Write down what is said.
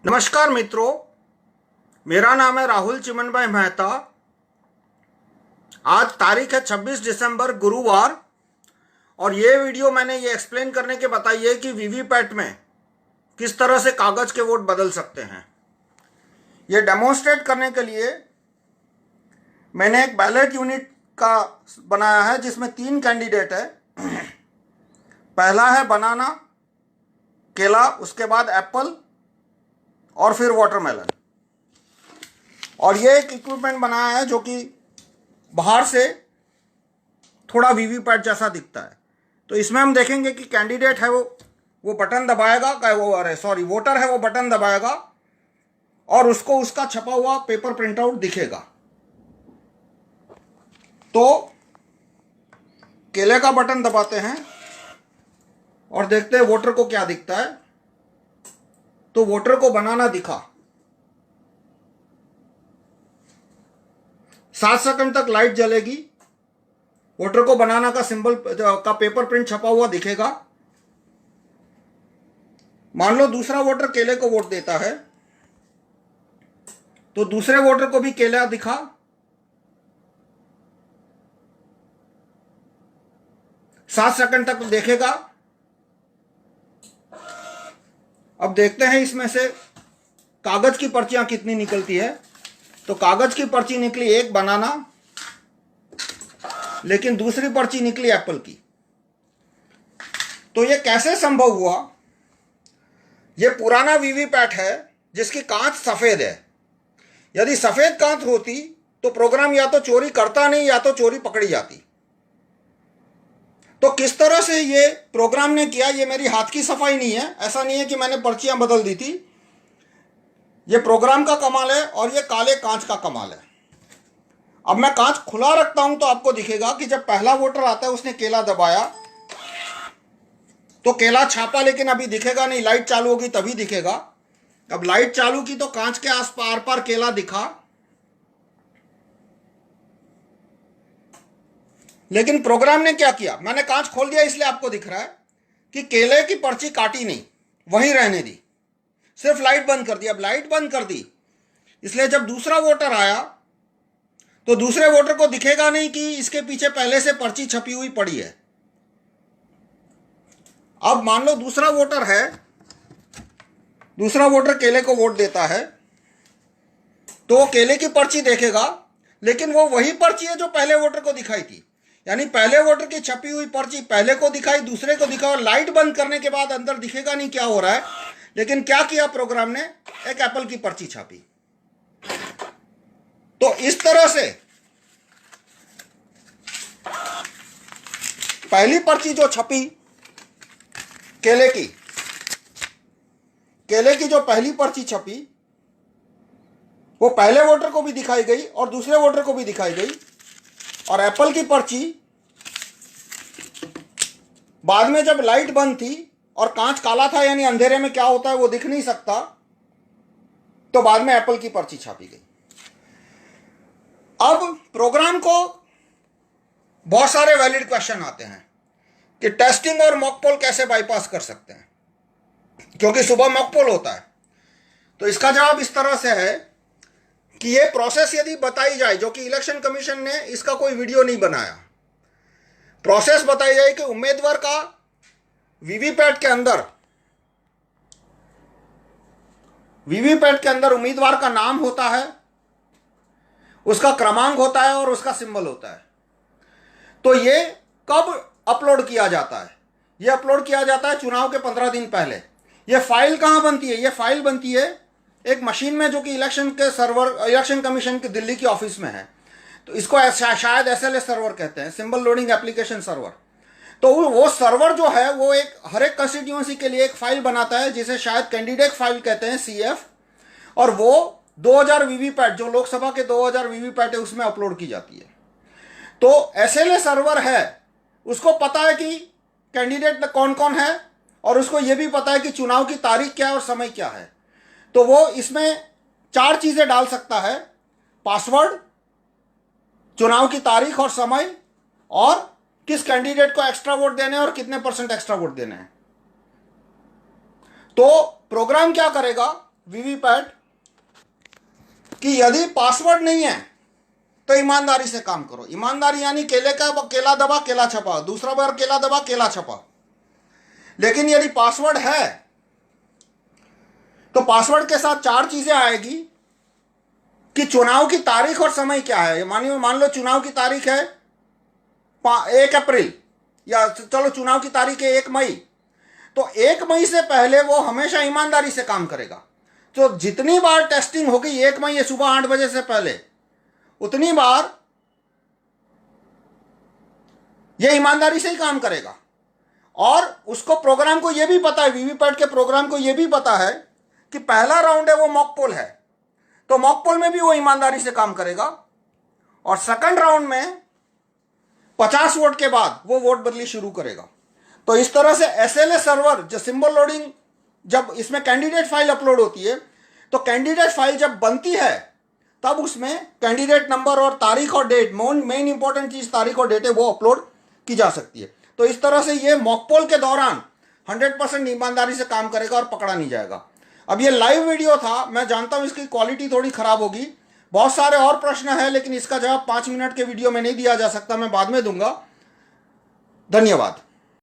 नमस्कार मित्रों, मेरा नाम है राहुल चिमन भाई मेहता। आज तारीख है 26 दिसंबर गुरुवार और ये वीडियो मैंने ये एक्सप्लेन करने के बताई है कि वीवीपैट में किस तरह से कागज के वोट बदल सकते हैं। ये डेमोन्स्ट्रेट करने के लिए मैंने एक बैलेट यूनिट का बनाया है जिसमें 3 कैंडिडेट है। पहला है बनाना, केला, उसके बाद एप्पल और फिर वाटरमेलन। और ये एक इक्विपमेंट बनाया है जो कि बाहर से थोड़ा वीवीपैट जैसा दिखता है। तो इसमें हम देखेंगे कि कैंडिडेट है वो बटन दबाएगा, वोटर है वो बटन दबाएगा और उसको उसका छपा हुआ पेपर प्रिंटआउट दिखेगा। तो केले का बटन दबाते हैं और देखते हैं वोटर को क्या दिखता है। तो वोटर को बनाना दिखा। 7 सेकंड तक लाइट जलेगी, वोटर को बनाना का सिंबल का पेपर प्रिंट छपा हुआ दिखेगा। मान लो दूसरा वोटर केले को वोट देता है तो दूसरे वोटर को भी केला दिखा। सात सेकंड तक देखेगा। अब देखते हैं इसमें से कागज की पर्चियां कितनी निकलती है। तो कागज की पर्ची निकली एक बनाना, लेकिन दूसरी पर्ची निकली एप्पल की। तो ये कैसे संभव हुआ? ये पुराना वीवीपैट है जिसकी कांच सफेद है। यदि सफेद कांच होती तो प्रोग्राम या तो चोरी करता नहीं या तो चोरी पकड़ी जाती। तो किस तरह से ये प्रोग्राम ने किया, ये मेरी हाथ की सफाई नहीं है। ऐसा नहीं है कि मैंने पर्चियां बदल दी थी। ये प्रोग्राम का कमाल है और ये काले कांच का कमाल है। अब मैं कांच खुला रखता हूं तो आपको दिखेगा कि जब पहला वोटर आता है उसने केला दबाया तो केला छापा, लेकिन अभी दिखेगा नहीं। लाइट चालू होगी तभी दिखेगा। अब लाइट चालू की तो कांच के आस पार पार केला दिखा, लेकिन प्रोग्राम ने क्या किया, मैंने कांच खोल दिया इसलिए आपको दिख रहा है कि केले की पर्ची काटी नहीं, वहीं रहने दी, सिर्फ लाइट बंद कर दी। अब लाइट बंद कर दी इसलिए जब दूसरा वोटर आया तो दूसरे वोटर को दिखेगा नहीं कि इसके पीछे पहले से पर्ची छपी हुई पड़ी है। अब मान लो दूसरा वोटर है, दूसरा वोटर केले को वोट देता है तो वो केले की पर्ची देखेगा, लेकिन वो वही पर्ची है जो पहले वोटर को दिखाई थी। यानी पहले वोटर की छपी हुई पर्ची पहले को दिखाई, दूसरे को दिखा, और लाइट बंद करने के बाद अंदर दिखेगा नहीं क्या हो रहा है। लेकिन क्या किया प्रोग्राम ने, एक एप्पल की पर्ची छापी। तो इस तरह से पहली पर्ची जो छपी केले की जो पहली पर्ची छपी वो पहले वोटर को भी दिखाई गई और दूसरे वोटर को भी दिखाई गई। और एप्पल की पर्ची बाद में जब लाइट बंद थी और कांच काला था, यानी अंधेरे में क्या होता है वो दिख नहीं सकता, तो बाद में एप्पल की पर्ची छापी गई। अब प्रोग्राम को बहुत सारे वैलिड क्वेश्चन आते हैं कि टेस्टिंग और मॉक पोल कैसे बाईपास कर सकते हैं, क्योंकि सुबह मॉक पोल होता है। तो इसका जवाब इस तरह से है कि ये प्रोसेस यदि बताई जाए, जो कि इलेक्शन कमीशन ने इसका कोई वीडियो नहीं बनाया, प्रोसेस बताई जाए कि उम्मीदवार का वीवीपैट के अंदर उम्मीदवार का नाम होता है, उसका क्रमांक होता है और उसका सिंबल होता है। तो ये कब अपलोड किया जाता है? ये अपलोड किया जाता है चुनाव के 15 दिन पहले। ये फाइल कहां बनती है? ये फाइल बनती है एक मशीन में जो कि इलेक्शन कमीशन की दिल्ली की ऑफिस में है। तो इसको शायद SLS सर्वर कहते हैं, सिंबल लोडिंग एप्लीकेशन सर्वर। तो वो सर्वर जो है वो हर एक कंस्टिट्यूएंसी के लिए एक फाइल बनाता है जिसे शायद कैंडिडेट फाइल कहते हैं, CF। और वो 2000 वीवीपैट, जो लोकसभा के 2000 वीवीपैट है, उसमें अपलोड की जाती है। तो SLS सर्वर है, उसको पता है कि कैंडिडेट कौन कौन है और उसको ये भी पता है कि चुनाव की तारीख क्या है और समय क्या है। तो वो इसमें 4 चीजें डाल सकता है: पासवर्ड, चुनाव की तारीख और समय, और किस कैंडिडेट को एक्स्ट्रा वोट देने हैं और कितने % एक्स्ट्रा वोट देने हैं। तो प्रोग्राम क्या करेगा, वीवीपैट कि यदि पासवर्ड नहीं है तो ईमानदारी से काम करो। ईमानदारी यानी केले का केला दबा केला छपा, दूसरा बार केला दबा केला छपा। लेकिन यदि पासवर्ड है तो पासवर्ड के साथ 4 चीजें आएगी कि चुनाव की तारीख और समय क्या है। मान लो चुनाव की तारीख है 1 अप्रैल, या चलो चुनाव की तारीख है 1 मई, तो 1 मई से पहले वो हमेशा ईमानदारी से काम करेगा। तो जितनी बार टेस्टिंग होगी 1 मई ये सुबह 8 बजे से पहले, उतनी बार ये ईमानदारी से ही काम करेगा। और उसको प्रोग्राम को ये भी पता है, वीवीपैट के प्रोग्राम को ये भी पता है कि पहला राउंड है वो मॉक पोल है, तो मॉक पोल में भी वो ईमानदारी से काम करेगा। और सेकंड राउंड में 50 वोट के बाद वो वोट बदली शुरू करेगा। तो इस तरह से एसएलए सर्वर जो सिंबल लोडिंग, जब इसमें कैंडिडेट फाइल अपलोड होती है तो कैंडिडेट फाइल जब बनती है तब उसमें कैंडिडेट नंबर और तारीख और डेट, मेन इंपॉर्टेंट चीज तारीख और डेट है, वो अपलोड की जा सकती है। तो इस तरह से ये मॉक पोल के दौरान 100% ईमानदारी से काम करेगा और पकड़ा नहीं जाएगा। अब ये लाइव वीडियो था, मैं जानता हूं इसकी क्वालिटी थोड़ी खराब होगी, बहुत सारे और प्रश्न है, लेकिन इसका जवाब 5 मिनट के वीडियो में नहीं दिया जा सकता, मैं बाद में दूंगा। धन्यवाद।